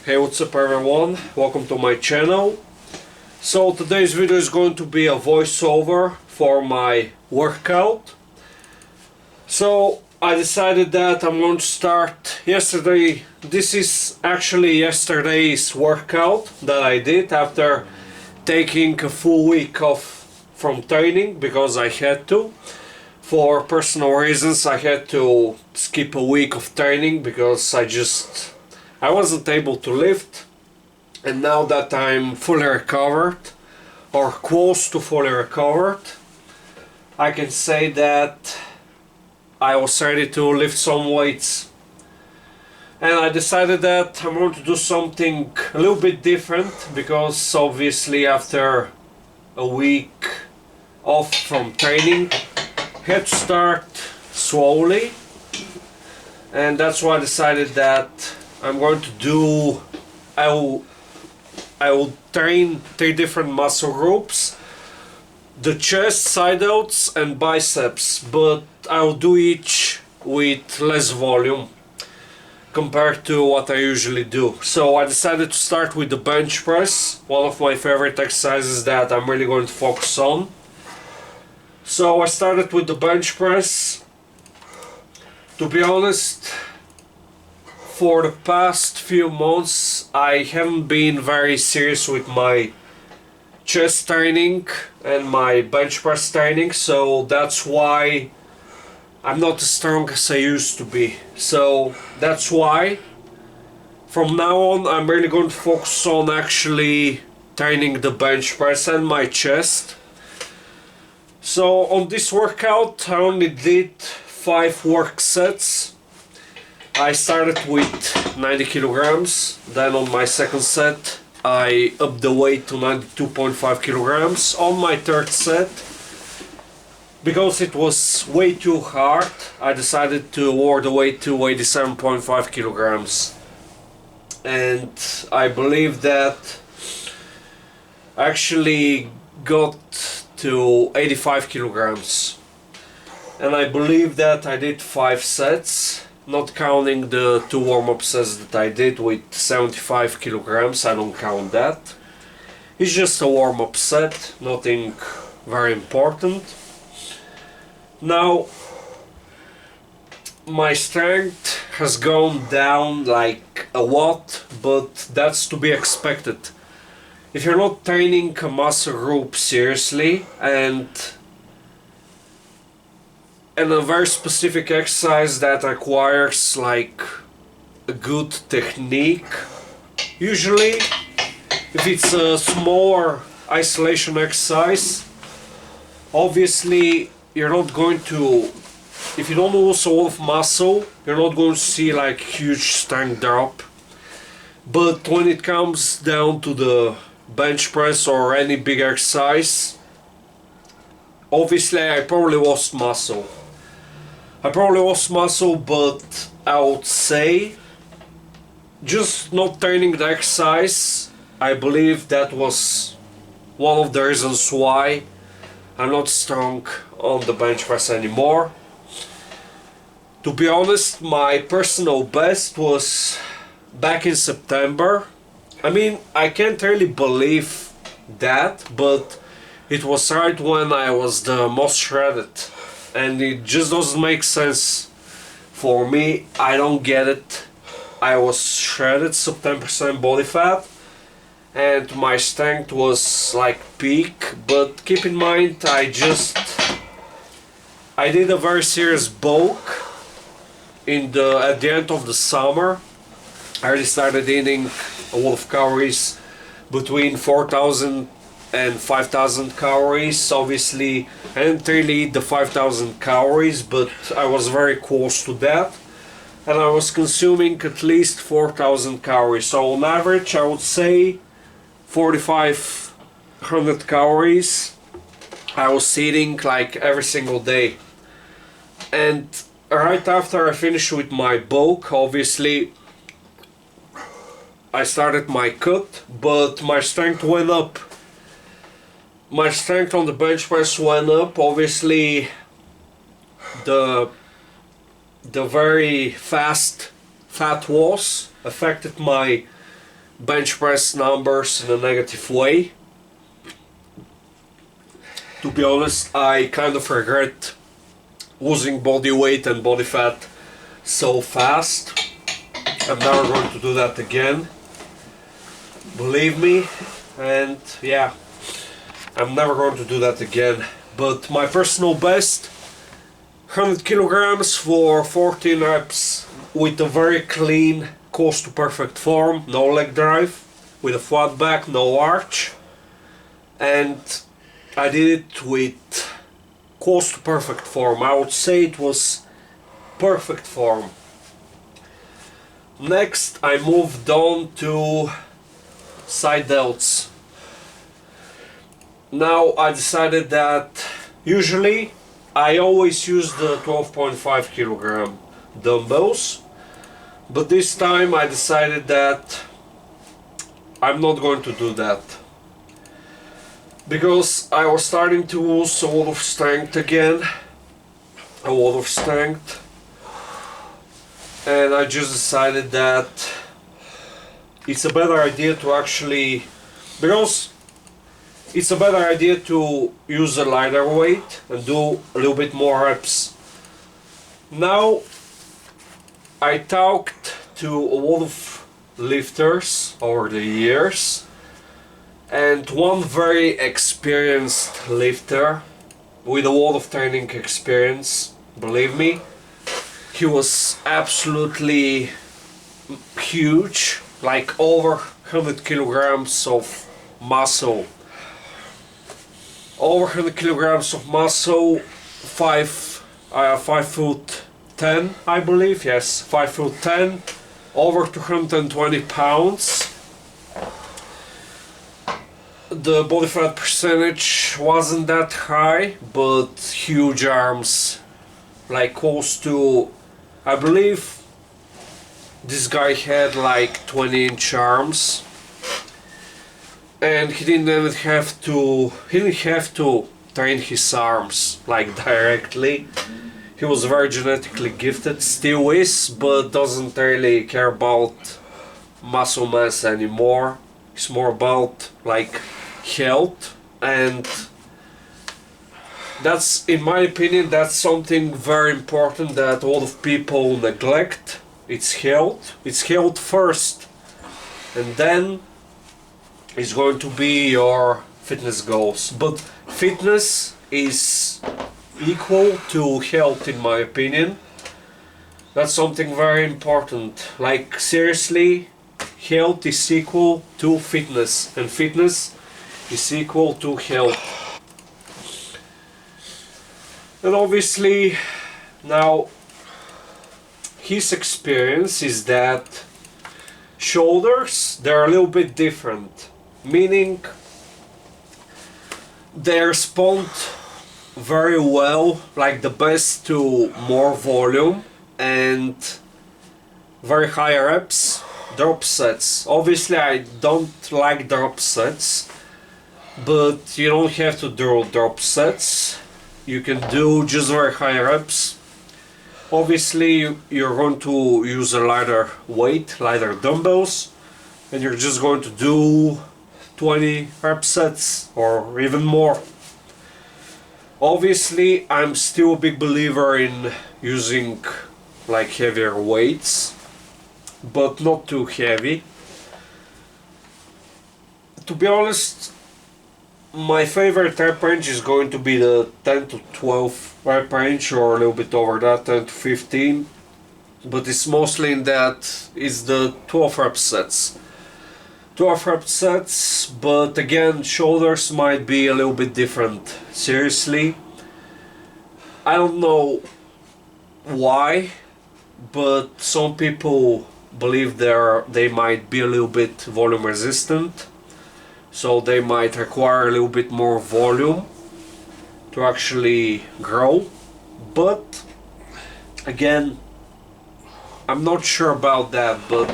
Hey, what's up everyone, welcome to my channel. So today's video is going to be a voiceover for my workout. So I decided that I'm going to start yesterday. This is actually yesterday's workout that I did after taking a full week off from training because I had to. For personal reasons I had to skip a week of training because I wasn't able to lift, and now that I'm fully recovered or close to fully recovered, I can say that I was ready to lift some weights. And I decided that I'm going to do something a little bit different because obviously after a week off from training I had to start slowly, and that's why I decided that I'm going to do, I will train 3 different muscle groups: the chest, side delts and biceps, but I'll do each with less volume compared to what I usually do. So I decided to start with the bench press, one of my favorite exercises that I'm really going to focus on. So I started with the bench press. To be honest, for the past few months I haven't been very serious with my chest training and my bench press training, so that's why I'm not as strong as I used to be. So that's why from now on I'm really going to focus on actually training the bench press and my chest. So on this workout I only did 5 work sets. I started with 90 kilograms, then on my second set I upped the weight to 92.5 kilograms. On my third set, because it was way too hard, I decided to lower the weight to 87.5 kilograms. And I believe that I actually got to 85 kilograms. And I believe that I did 5 sets. Not counting the 2 warm-up sets that I did with 75 kilograms, I don't count that. It's just a warm-up set, nothing very important. Now, my strength has gone down like a lot, but that's to be expected. If you're not training a muscle group seriously and a very specific exercise that requires like a good technique, usually if it's a smaller isolation exercise, obviously you're not going to, if you don't lose a lot of muscle, you're not going to see like huge strength drop. But when it comes down to the bench press or any big exercise, obviously I probably lost muscle. But I would say just not training the exercise, I believe that was one of the reasons why I'm not strong on the bench press anymore. To be honest, my personal best was back in September. I mean, I can't really believe that, but it was right when I was the most shredded. And it just doesn't make sense for me. I don't get it. I was shredded, some 10% body fat, and my strength was like peak. But keep in mind, I did a very serious bulk at the end of the summer. I already started eating a lot of calories, between 4,000 and 5,000 calories. Obviously I didn't really eat the 5,000 calories, but I was very close to that, and I was consuming at least 4,000 calories. So on average I would say 4,500 calories I was eating like every single day. And right after I finished with my bulk, obviously I started my cut, but my strength went up. My strength on the bench press went up. Obviously the very fast fat loss affected my bench press numbers in a negative way. To be honest, I kind of regret losing body weight and body fat so fast. I'm never going to do that again, believe me. And yeah, I'm never going to do that again. But my personal best, 100 kilograms for 14 reps with a very clean, close to perfect form, no leg drive, with a flat back, no arch. And I did it with close to perfect form. I would say it was perfect form. Next, I moved on to side delts. Now I decided that usually I always use the 12.5 kilogram dumbbells, but this time I decided that I'm not going to do that, because I was starting to lose a lot of strength again, and I just decided that it's a better idea to actually, because it's a better idea to use a lighter weight and do a little bit more reps. Now, I talked to a lot of lifters over the years, and one very experienced lifter with a lot of training experience, believe me, he was absolutely huge, like over 100 kilograms of muscle. Over 100 kilograms of muscle, 5'10", I believe, yes, 5'10", over 220 pounds. The body fat percentage wasn't that high, but huge arms, like close to, I believe this guy had like 20-inch arms, and he didn't have to train his arms like directly. He was very genetically gifted, still is, but doesn't really care about muscle mass anymore. It's more about like health, and that's, in my opinion, that's something very important that a lot of people neglect. It's health. It's health first, and then it's going to be your fitness goals. But fitness is equal to health, in my opinion. That's something very important. Like, seriously, health is equal to fitness, and fitness is equal to health. And obviously, now his experience is that shoulders, they're a little bit different, meaning they respond very well, like the best, to more volume and very high reps, drop sets. Obviously I don't like drop sets, but you don't have to do drop sets. You can do just very high reps. Obviously you're going to use a lighter weight, lighter dumbbells, and you're just going to do 20 rep sets or even more. Obviously I'm still a big believer in using like heavier weights, but not too heavy. To be honest, my favorite rep range is going to be the 10 to 12 rep range, or a little bit over that, 10 to 15, but it's mostly in that, it's the 12 rep sets. 12 rep sets, but again, shoulders might be a little bit different. Seriously, I don't know why, but some people believe they might be a little bit volume resistant, so they might require a little bit more volume to actually grow. But again, I'm not sure about that, but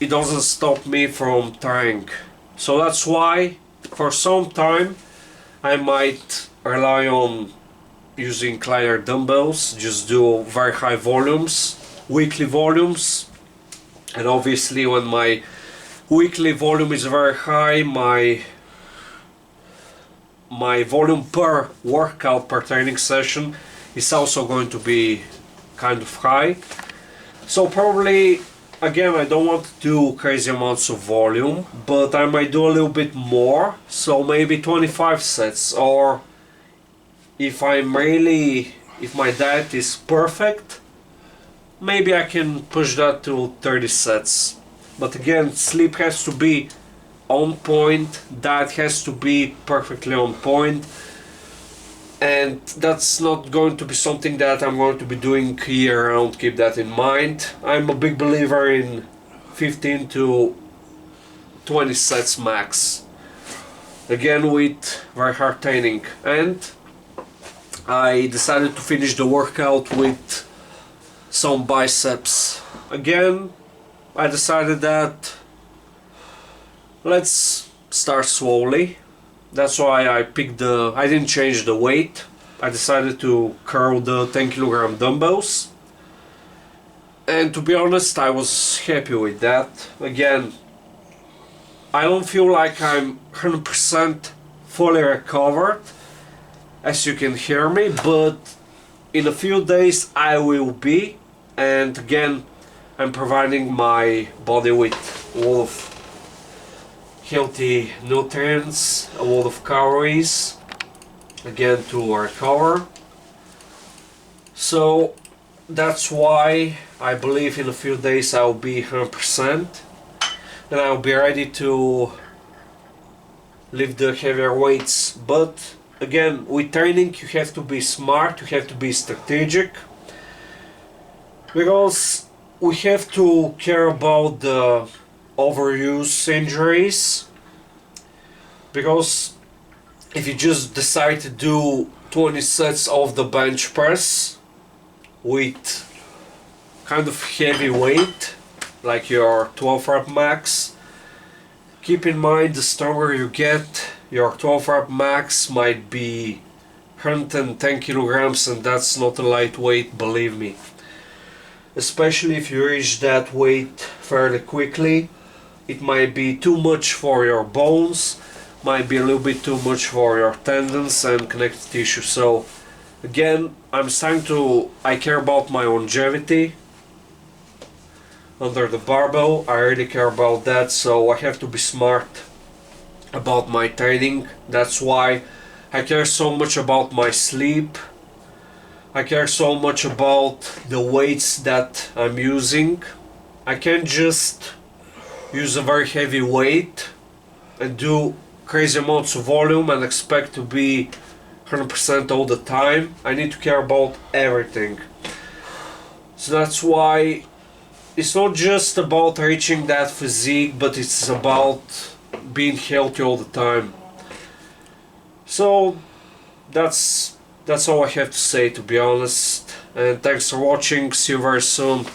it doesn't stop me from trying. So that's why for some time I might rely on using lighter dumbbells, just do very high volumes, weekly volumes, and obviously when my weekly volume is very high, my volume per workout, per training session is also going to be kind of high. So probably, again, I don't want to do crazy amounts of volume, but I might do a little bit more, so maybe 25 sets, or if my diet is perfect, maybe I can push that to 30 sets. But again, sleep has to be on point, diet has to be perfectly on point, and that's not going to be something that I'm going to be doing year round. Keep that in mind. I'm a big believer in 15 to 20 sets max, again with very hard training. And I decided to finish the workout with some biceps. Again, I decided that let's start slowly. That's why I didn't change the weight. I decided to curl the 10 kilogram dumbbells. And to be honest, I was happy with that. Again, I don't feel like I'm 100% fully recovered, as you can hear me, but in a few days I will be. And again, I'm providing my body with a lot of healthy nutrients, a lot of calories, again, to recover. So that's why I believe in a few days I'll be 100% and I'll be ready to lift the heavier weights. But again, with training you have to be smart, you have to be strategic, because we have to care about the overuse injuries. Because if you just decide to do 20 sets of the bench press with kind of heavy weight, like your 12 rep max, keep in mind the stronger you get, your 12 rep max might be 110 kilograms, and that's not a lightweight, believe me. Especially if you reach that weight fairly quickly, it might be too much for your bones, might be a little bit too much for your tendons and connective tissue. So again, I care about my longevity under the barbell. I really care about that, so I have to be smart about my training. That's why I care so much about my sleep. I care so much about the weights that I'm using. I can't just use a very heavy weight and do crazy amounts of volume and expect to be 100% all the time. I need to care about everything. So that's why it's not just about reaching that physique, but it's about being healthy all the time. So that's all I have to say, to be honest. And thanks for watching. See you very soon.